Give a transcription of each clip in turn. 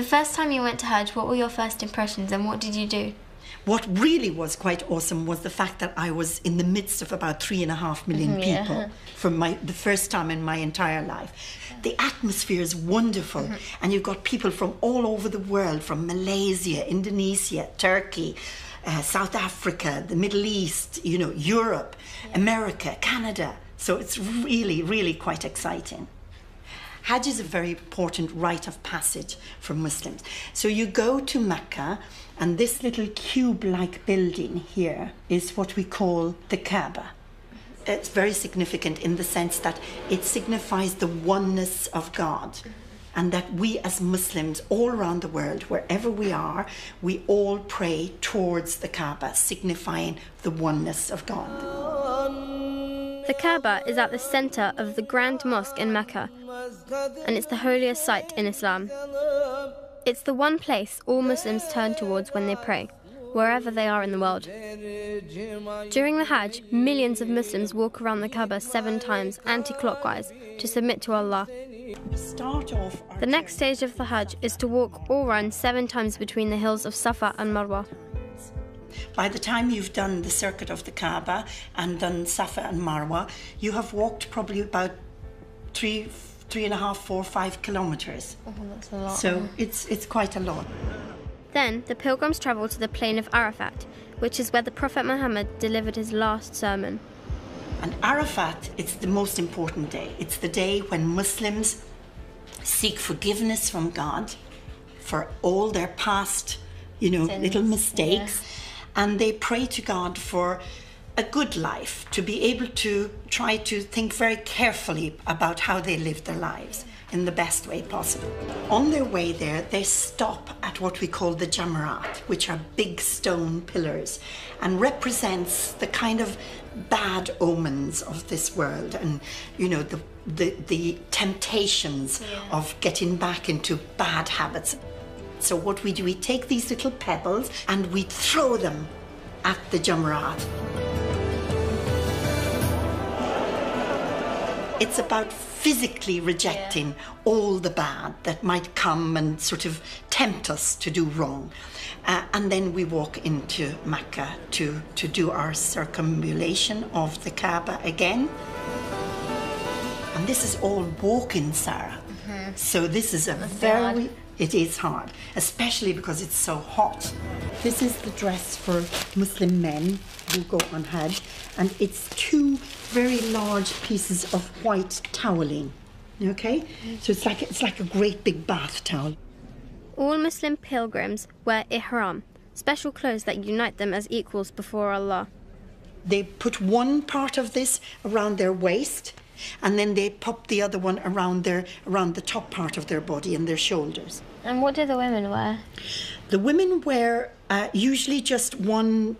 The first time you went to Hajj, what were your first impressions and what did you do? What really was quite awesome was the fact that I was in the midst of about 3.5 million people for the first time in my entire life. The atmosphere is wonderful, and you've got people from all over the world, from Malaysia, Indonesia, Turkey, South Africa, the Middle East, you know, Europe, America, Canada. So it's really, really quite exciting. Hajj is a very important rite of passage for Muslims. So you go to Mecca, and this little cube-like building here is what we call the Kaaba. It's very significant in the sense that it signifies the oneness of God, and that we as Muslims all around the world, wherever we are, we all pray towards the Kaaba, signifying the oneness of God. The Kaaba is at the centre of the Grand Mosque in Mecca, and it's the holiest site in Islam. It's the one place all Muslims turn towards when they pray, wherever they are in the world. During the Hajj, millions of Muslims walk around the Kaaba 7 times anti-clockwise to submit to Allah. The next stage of the Hajj is to walk or run 7 times between the hills of Safa and Marwa. By the time you've done the circuit of the Kaaba and done Safa and Marwa, you have walked probably about 3.5, 4, 5 kilometers. Oh, that's a lot. So it's quite a lot. Then the pilgrims travel to the plain of Arafat, which is where the Prophet Muhammad delivered his last sermon. And Arafat, it's the most important day. It's the day when Muslims seek forgiveness from God for all their past, little mistakes. Yeah. And they pray to God for a good life, to be able to try to think very carefully about how they live their lives in the best way possible. On their way there, they stop at what we call the Jamarat, which are big stone pillars, and represents the kind of bad omens of this world, and the temptations of getting back into bad habits. So what we do, we take these little pebbles and we throw them at the Jamarat. It's about physically rejecting all the bad that might come and sort of tempt us to do wrong. And then we walk into Mecca to do our circumambulation of the Kaaba again. And this is all walking, Sarah. So this is it is hard, especially because it's so hot. This is the dress for Muslim men who go on Hajj, and it's 2 very large pieces of white toweling, okay? So it's like a great big bath towel. All Muslim pilgrims wear ihram, special clothes that unite them as equals before Allah. They put one part of this around their waist, and then they pop the other one around the top part of their body and their shoulders. And what do the women wear? The women wear usually just one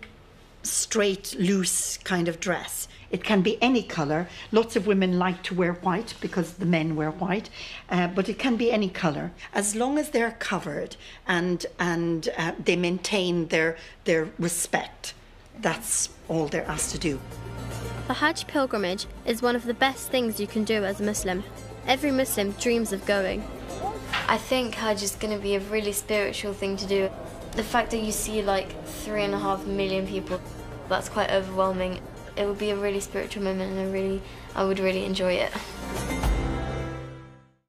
straight, loose kind of dress. It can be any colour. Lots of women like to wear white because the men wear white, but it can be any colour. As long as they're covered and they maintain their respect, that's all they're asked to do. The Hajj pilgrimage is one of the best things you can do as a Muslim. Every Muslim dreams of going. I think Hajj is going to be a really spiritual thing to do. The fact that you see like 3.5 million people, that's quite overwhelming. It would be a really spiritual moment, and I would really enjoy it.